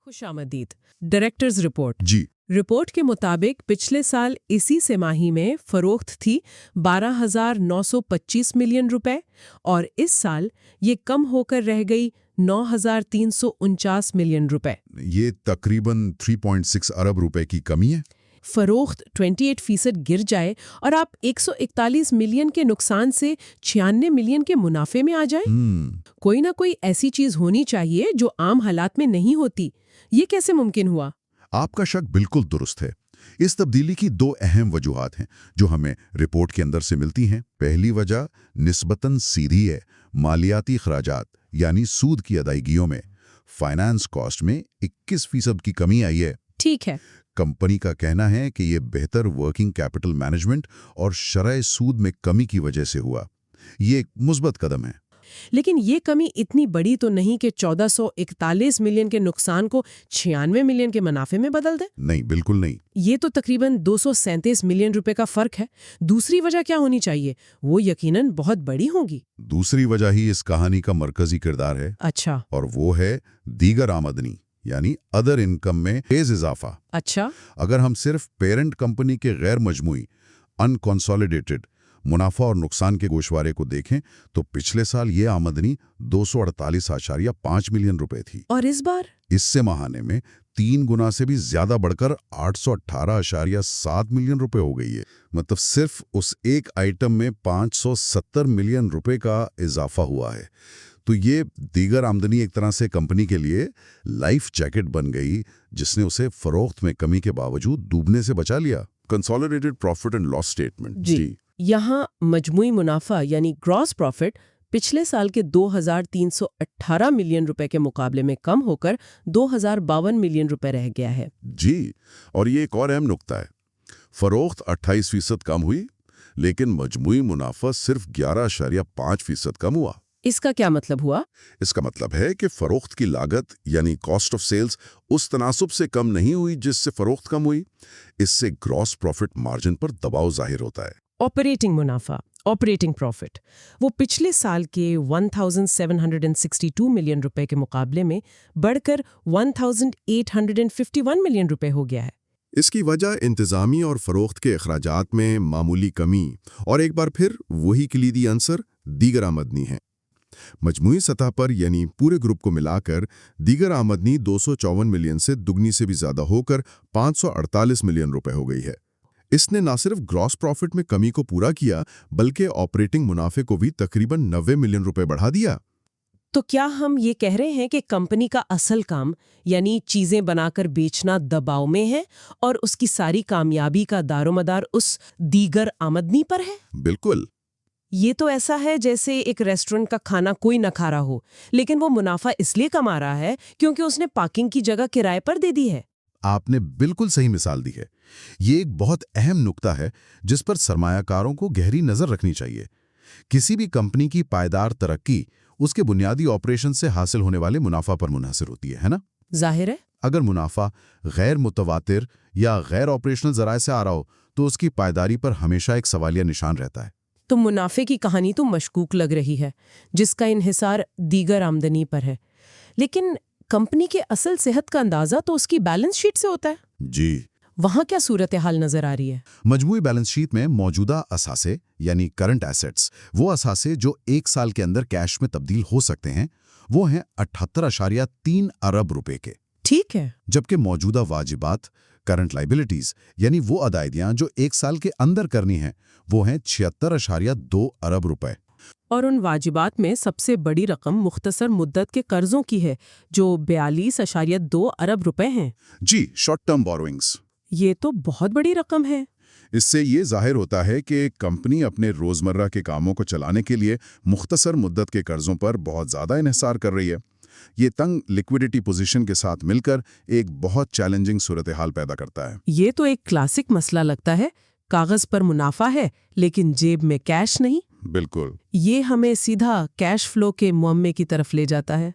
खुश आमदीद। Directors report जी। Report के मुताबिक पिछले साल इसी तिमाही में फरोख्त थी 12,925 मिलियन रुपए और इस साल ये कम होकर रह गई 9,349 मिलियन रुपए। ये तकरीबन 3.6 अरब रुपए की कमी है। फरोख्त 28% गिर जाए और आप 141 मिलियन के नुकसान से 96 मिलियन के मुनाफे में आ जाए। कोई ना कोई ऐसी चीज होनी चाहिए जो आम हालात में नहीं होती। ये कैसे मुमकिन हुआ? आपका शक बिल्कुल दुरुस्त है। इस तब्दीली की दो अहम वजूहात हैं जो हमें रिपोर्ट के अंदर से मिलती हैं। पहली वजह निस्बतन सीधी है, मालियाती खराजात यानी सूद की अदायगियों में फाइनेंस कॉस्ट में 21% की कमी आई है। ठीक है। कंपनी का कहना है कि ये बेहतर वर्किंग कैपिटल मैनेजमेंट और शरह सूद में कमी की वजह से हुआ। ये एक मुस्बत कदम है। लेकिन ये कमी इतनी बड़ी तो नहीं कि 1441 मिलियन के नुकसान को 96 मिलियन के मुनाफे में बदल दे? नहीं, बिल्कुल नहीं। ये तो तकरीबन 237 मिलियन रुपए का फर्क है। दूसरी वजह क्या होनी चाहिए? वो यकीनन बहुत बड़ी होगी। दूसरी वजह ही इस कहानी का मरकजी किरदार है। अच्छा। और वो है दीगर आमदनी यानी अदर इनकम में तेज इजाफा। अच्छा। अगर हम सिर्फ पेरेंट कंपनी के गैर मजमुई अनकंसोलिडेटेड मुनाफा और नुकसान के गोशवारे को देखें तो पिछले साल ये आमदनी 248.5 मिलियन रुपए थी और इस बार इससे माहाने में 3 गुना से भी ज्यादा बढ़कर 818.7 मिलियन रुपए हो गई है। मतलब सिर्फ उस एक आइटम में 570 मिलियन रुपए का इजाफा हुआ है। तो ये दीगर आमदनी एक तरह से कंपनी के लिए लाइफ जैकेट बन गई, जिसने उसे फरोख्त में कमी के बावजूद डूबने से बचा लिया। Consolidated profit and loss statement जी। यहाँ मजमुई मुनाफा यानी ग्रॉस प्रॉफिट पिछले साल के 2,318 मिलियन रुपए के मुकाबले में कम होकर 2,052 मिलियन रुपए रह गया है। जी, और ये एक और अहम नुक्ता है। फरोख्त 28% कम हुई, लेकिन मजमुई मुनाफा सिर्फ 11.5% कम हुआ। इसका क्या मतलब हुआ? इसका मतलब है कि फरोख्त की लागत यानी कॉस्ट ऑफ सेल्स उस तनासुब से कम नहीं हुई जिससे फरोख्त कम हुई। इससे ग्रॉस प्रॉफिट मार्जिन पर दबाव जाहिर होता है। ऑपरेटिंग मुनाफा, ऑपरेटिंग प्रॉफिट, वो पिछले साल के 1,762 मिलियन रुपए के मुकाबले में बढ़कर 1,851 मिलियन रुपए हो गया है। इसकी वजह इंतजामी और फरोख्त के अखराजात में मामूली कमी और एक बार फिर वही कलीदी अंसर दीगर आमदनी है। मजमूई सतह पर यानी पूरे ग्रुप को मिलाकर दीगर आमदनी 254 मिलियन से दुगनी से भी ज्यादा होकर 548 मिलियन रुपए हो गई है। इसने न सिर्फ ग्रॉस प्रॉफिट में कमी को पूरा किया बल्कि ऑपरेटिंग मुनाफे को भी तकरीबन 90 मिलियन रुपए बढ़ा दिया। तो क्या हम ये कह रहे हैं कि कंपनी का असल काम यानी चीजें बनाकर बेचना दबाव में है और उसकी सारी कामयाबी का दारोमदार उस दीगर आमदनी पर है? बिल्कुल। ये तो ऐसा है जैसे एक रेस्टोरेंट का खाना कोई न खा रहा हो, लेकिन वो मुनाफा इसलिए कमा रहा है क्योंकि उसने पार्किंग की जगह किराए पर दे दी है। आपने बिल्कुल सही मिसाल दी है। ये एक बहुत अहम नुक्ता है जिस पर सरमायाकारों को गहरी नजर रखनी चाहिए। किसी भी कंपनी की पायदार तरक्की उसके बुनियादी ऑपरेशन से हासिल होने वाले मुनाफा पर मुनहसर होती है ना? जाहिर है। अगर मुनाफा गैर मुतवातिर या गैर ऑपरेशनल जराए से आ रहा हो तो उसकी पायदारी पर हमेशा एक सवालिया निशान रहता है। तो मुनाफे की कहानी तो मशकूक लग रही है, जिसका इन्हिसार दीगर आमदनी पर है। लेकिन कंपनी के असल सेहत का अंदाजा तो उसकी बैलेंस शीट से होता है। जी। वहां क्या सूरत हाल नजर आ रही है? मजमूई बैलेंस शीट में मौजूदा असासे यानी करंट एसेट्स, वो असासे जो एक साल के अंदर कैश में तब्दील हो सकते हैं, वो हैं 78.3 अरब रुपए के। ठीक है। जबकि मौजूदा वाजिबात करंट लाइबिलिटीज यानी वो अदायगियां जो एक साल के अंदर करनी हैं, वो हैं 76.2 अरब रुपए। और उन वाजिबात में सबसे बड़ी रकम मुख्तसर मुद्दत के कर्जों की है जो 42.2 अरब रुपए हैं। जी, शॉर्ट टर्म बोरोइंग्स। ये तो बहुत बड़ी रकम है। इससे ये जाहिर होता है कि कंपनी अपने रोजमर्रा के कामों को चलाने के लिए मुख्तसर मुद्दत के कर्जों पर बहुत ज्यादा इन्हिसार कर रही है। ये तंग लिक्विडिटी पोजीशन के साथ मिलकर एक बहुत चैलेंजिंग सूरत हाल पैदा करता है। ये तो एक क्लासिक मसला लगता है। कागज पर मुनाफा है लेकिन जेब में कैश नहीं। बिल्कुल। ये हमें सीधा कैश फ्लो के मुअम्मे की तरफ ले जाता है।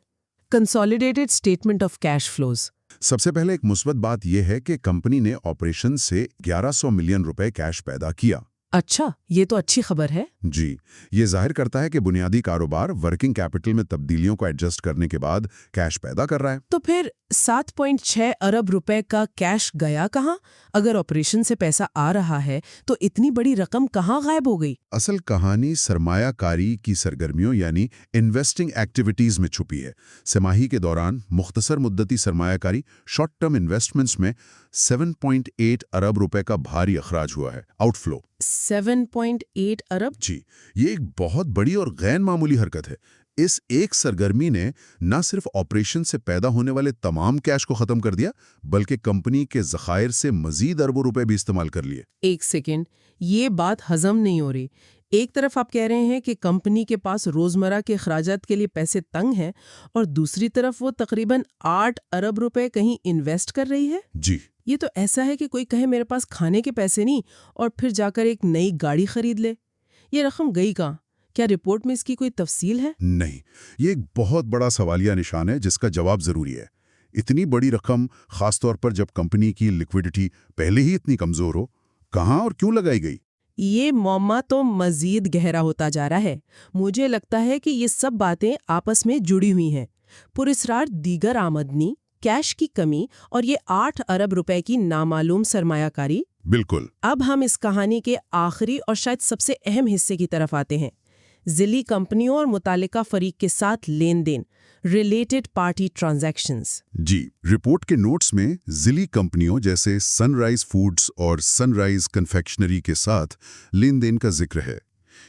Consolidated statement of cash flows. सबसे पहले एक मुस्बत बात यह है कि कंपनी ने ऑपरेशन से 1100 मिलियन रुपए कैश पैदा किया। अच्छा, ये तो अच्छी खबर है। जी, ये जाहिर करता है कि बुनियादी कारोबार वर्किंग कैपिटल में तब्दीलियों को एडजस्ट करने के बाद कैश पैदा कर रहा है। तो फिर 7.6 अरब रुपए का कैश गया कहाँ? अगर ऑपरेशन से पैसा आ रहा है तो इतनी बड़ी रकम कहाँ गायब हो गई? असल कहानी सरमायाकारी की सरगर्मियों यानी इन्वेस्टिंग एक्टिविटीज में छुपी है। तिमाही के दौरान मुख्तसर मुद्दती सरमायाकारी शॉर्ट टर्म इन्वेस्टमेंट्स में 7.8 अरब रुपए का भारी अखराज हुआ है, आउटफ्लो। 7.8 अरब? जी, ये एक बहुत बड़ी और गैर मामूली हरकत है। इस एक सरगर्मी ने न सिर्फ ऑपरेशन से पैदा होने वाले तमाम कैश को खत्म कर दिया, बल्कि कंपनी के ज़खायर से मजीद अरबों रुपए भी इस्तेमाल कर लिए। एक सेकेंड, ये बात हजम नहीं हो रही। एक तरफ आप कह रहे हैं कि कंपनी के पास रोजमर्रा के अखराजात के लिए पैसे तंग हैं और दूसरी तरफ वो तकरीबन 8 अरब रुपए कहीं इन्वेस्ट कर रही है। जी, ये तो ऐसा है कि कोई कहे मेरे पास खाने के पैसे नहीं और फिर जाकर एक नई गाड़ी खरीद ले। ये रकम गई कहाँ? क्या रिपोर्ट में इसकी कोई तफसील है? नहीं, ये एक बहुत बड़ा सवालिया निशान है जिसका जवाब जरूरी है। इतनी बड़ी रकम, खासतौर पर जब कंपनी की लिक्विडिटी पहले ही इतनी कमजोर हो, कहाँ और क्यों लगाई गई? ये मौमा तो मजीद गहरा होता जा रहा है। मुझे लगता है कि ये सब बातें आपस में जुड़ी हुई हैं। पुरस्कार दीगर आमदनी, कैश की कमी और ये 8 अरब रुपए की नामालूम सरमायाकारी। बिल्कुल। अब हम इस कहानी के आखिरी और शायद सबसे अहम हिस्से की तरफ आते हैं। ज़िली कंपनियों और मुतालिका फरीक के साथ लेन देन, रिलेटेड पार्टी ट्रांजैक्शंस। जी, रिपोर्ट के नोट्स में ज़िली कंपनियों जैसे सनराइज फूड्स और सनराइज कन्फेक्शनरी के साथ लेन देन का जिक्र है।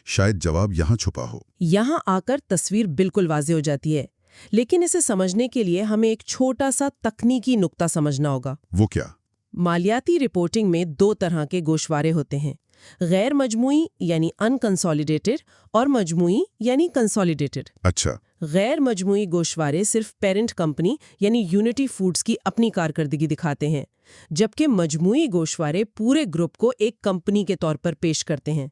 शायद जवाब यहाँ छुपा हो। यहाँ आकर तस्वीर बिल्कुल वाज़ेह हो जाती है, लेकिन इसे समझने के लिए हमें एक छोटा सा तकनीकी नुक्ता समझना होगा। वो क्या? मालियाती रिपोर्टिंग में 2 तरह के गोशवारे होते हैं, गैर मजमूई यानी अनकंसोलिडेटेड और मजमूई यानी कंसोलिडेटेड। अच्छा। गैर मजमूई गोशवारे सिर्फ पेरेंट कंपनी यानी यूनिटी फूड्स की अपनी कारकर्दगी दिखाते हैं, जबकि मजमूई गोशवारे पूरे ग्रुप को एक कंपनी के तौर पर पेश करते हैं।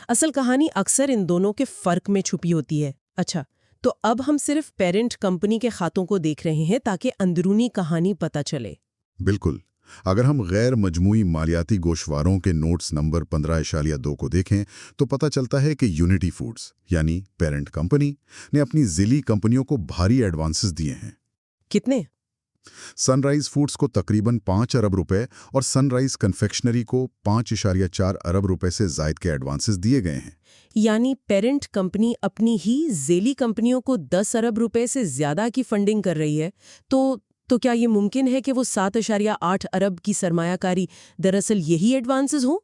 असल कहानी अक्सर इन दोनों के फर्क में छुपी होती है। अच्छा, तो अब हम सिर्फ पेरेंट कंपनी के खातों को देख रहे हैं ताकि अंदरूनी कहानी पता चले। बिल्कुल। अगर हम गैर मजमूई मालियाती गोशवारों के नोट्स नंबर 15.2 को देखें तो पता चलता है कि यूनिटी फूड्स यानी पेरेंट कंपनी ने अपनी ज़िली कंपनियों को भारी एडवांसेस दिए हैं। कितने? सनराइज फूड्स को तकरीबन 5 अरब रुपए और सनराइज कन्फेक्शनरी को 5.4 अरब रुपए से ज़ायद के एडवांसेस दिए गए हैं। यानी पेरेंट कंपनी अपनी ही ज़ेली कंपनियों को 10 अरब रुपए से ज़्यादा की फंडिंग कर रही है। तो क्या ये मुमकिन है कि वो 7.8 अरब की सरमायाकारी दरअसल यही एडवांसेस हो?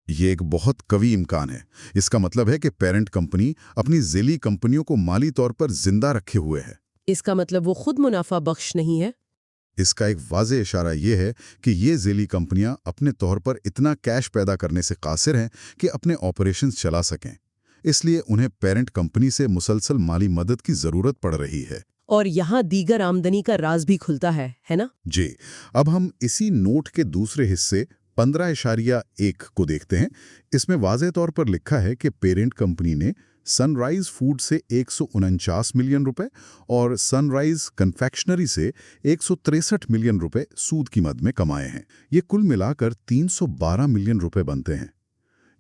ये एक बहुत कवी इम्कान है। इसका मतलब है कि पेरेंट कंपनी अपनी ज़िली कंपनियों को माली तौर पर जिंदा रखे हुए है। इसका मतलब वो खुद मुनाफा बख्श नहीं है? इसका एक वाज़ेह इशारा ये है कि ये ज़िली कंपनियां अपने तौर पर इतना कैश पैदा करने से कासिर हैं कि अपने ऑपरेशंस चला सकें। इसलिए उन्हें पेरेंट कंपनी से मुसलसल माली मदद की ज़रूरत पड़ रही है। और यहाँ दीगर आमदनी का राज भी खुलता है ना? जी, अब हम इसी नोट के दूसरे हिस्से 15.1 को देखते हैं। इसमें वाज़ेह तौर पर लिखा है कि पेरेंट कंपनी ने सनराइज फूड से 149 मिलियन रुपए और सनराइज कन्फेक्शनरी से 163 मिलियन रुपए सूद की मद में कमाए हैं। ये कुल मिलाकर 312 मिलियन रुपए बनते हैं।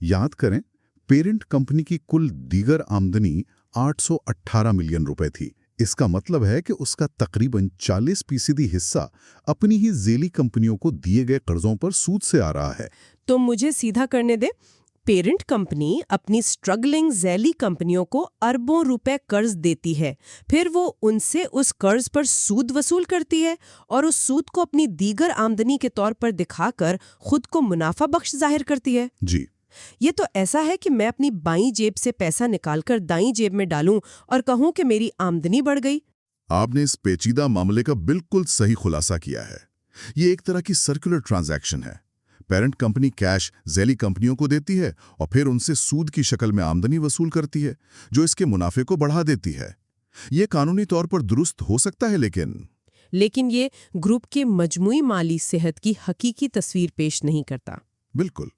याद करें, पेरेंट कंपनी की कुल दीगर आमदनी 818 मिलियन रुपए थी। इसका मतलब है कि उसका तकरीबन 40% हिस्सा अपनी ही ज़ेली कंपनियों को दिए गए कर्जों पर सूद से आ रहा है। तो मुझे सीधा करने दे, पेरेंट कंपनी अपनी स्ट्रगलिंग ज़ेली कंपनियों को अरबों रुपए कर्ज देती है, फिर वो उनसे उस कर्ज पर सूद वसूल करती है और उस सूद को अपनी दीगर आमदनी के तौर पर दिखाकर खुद को मुनाफा बख्श जाहिर करती है। जी, ये तो ऐसा है कि मैं अपनी बाईं जेब से पैसा निकालकर दाईं जेब में डालूं और कहूं कि मेरी आमदनी बढ़ गई। आपने इस पेचीदा मामले का बिल्कुल सही खुलासा किया है। ये एक तरह की सर्कुलर ट्रांजैक्शन है। पेरेंट कंपनी कैश ज़ेली कंपनियों को देती है और फिर उनसे सूद की शक्ल में आमदनी वसूल करती है, जो इसके मुनाफे को बढ़ा देती है। ये कानूनी तौर पर दुरुस्त हो सकता है, लेकिन ये ग्रुप के मजमूई माली सेहत की हकीकी तस्वीर पेश नहीं करता। बिल्कुल।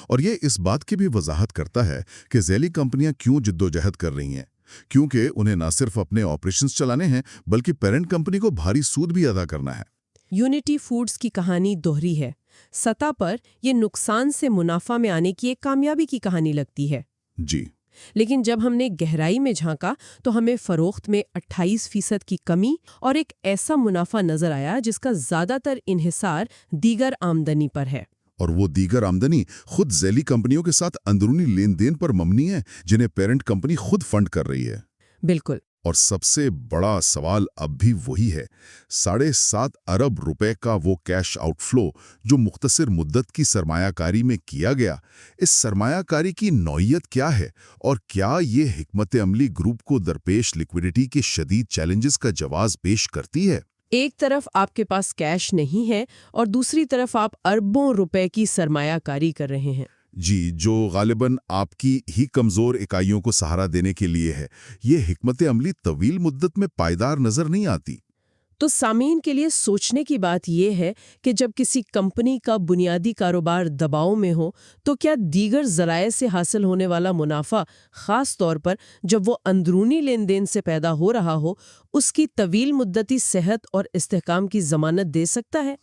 और ये इस बात की भी वजाहत करता है कि ज़ेली कंपनियां क्यों जिद्दोजहद कर रही हैं, क्योंकि उन्हें न सिर्फ अपने ऑपरेशंस चलाने हैं बल्कि पेरेंट कंपनी को भारी सूद भी अदा करना है। یونٹی فوڈز کی کہانی دوہری ہے۔ سطح پر یہ نقصان سے منافع میں آنے کی ایک کامیابی کی کہانی لگتی ہے، جی، لیکن جب ہم نے گہرائی میں جھانکا تو ہمیں فروخت میں 28% کی کمی اور ایک ایسا منافع نظر آیا جس کا زیادہ تر انحصار دیگر آمدنی پر ہے۔ اور وہ دیگر آمدنی خود ذیلی کمپنیوں کے ساتھ اندرونی لین دین پر مبنی ہے جنہیں پیرنٹ کمپنی خود فنڈ کر رہی ہے۔ بالکل۔ اور سب سے بڑا سوال اب بھی وہی ہے، 7.5 ارب روپے کا وہ کیش آؤٹ فلو جو مختصر مدت کی سرمایہ کاری میں کیا گیا، اس سرمایہ کاری کی نوعیت کیا ہے اور کیا یہ حکمت عملی گروپ کو درپیش لیکوڈیٹی کے شدید چیلنجز کا جواز پیش کرتی ہے؟ ایک طرف آپ کے پاس کیش نہیں ہے اور دوسری طرف آپ اربوں روپے کی سرمایہ کاری کر رہے ہیں۔ جی، جو غالباً آپ کی ہی کمزور اکائیوں کو سہارا دینے کے لیے ہے۔ یہ حکمت عملی طویل مدت میں پائیدار نظر نہیں آتی۔ تو سامعین کے لیے سوچنے کی بات یہ ہے کہ جب کسی کمپنی کا بنیادی کاروبار دباؤ میں ہو تو کیا دیگر ذرائع سے حاصل ہونے والا منافع، خاص طور پر جب وہ اندرونی لین دین سے پیدا ہو رہا ہو، اس کی طویل مدتی صحت اور استحکام کی ضمانت دے سکتا ہے؟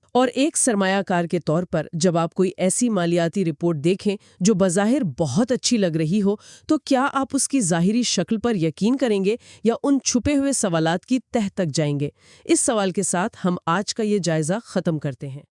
اور ایک سرمایہ کار کے طور پر جب آپ کوئی ایسی مالیاتی رپورٹ دیکھیں جو بظاہر بہت اچھی لگ رہی ہو تو کیا آپ اس کی ظاہری شکل پر یقین کریں گے یا ان چھپے ہوئے سوالات کی تہ تک جائیں گے؟ اس سوال کے ساتھ ہم آج کا یہ جائزہ ختم کرتے ہیں۔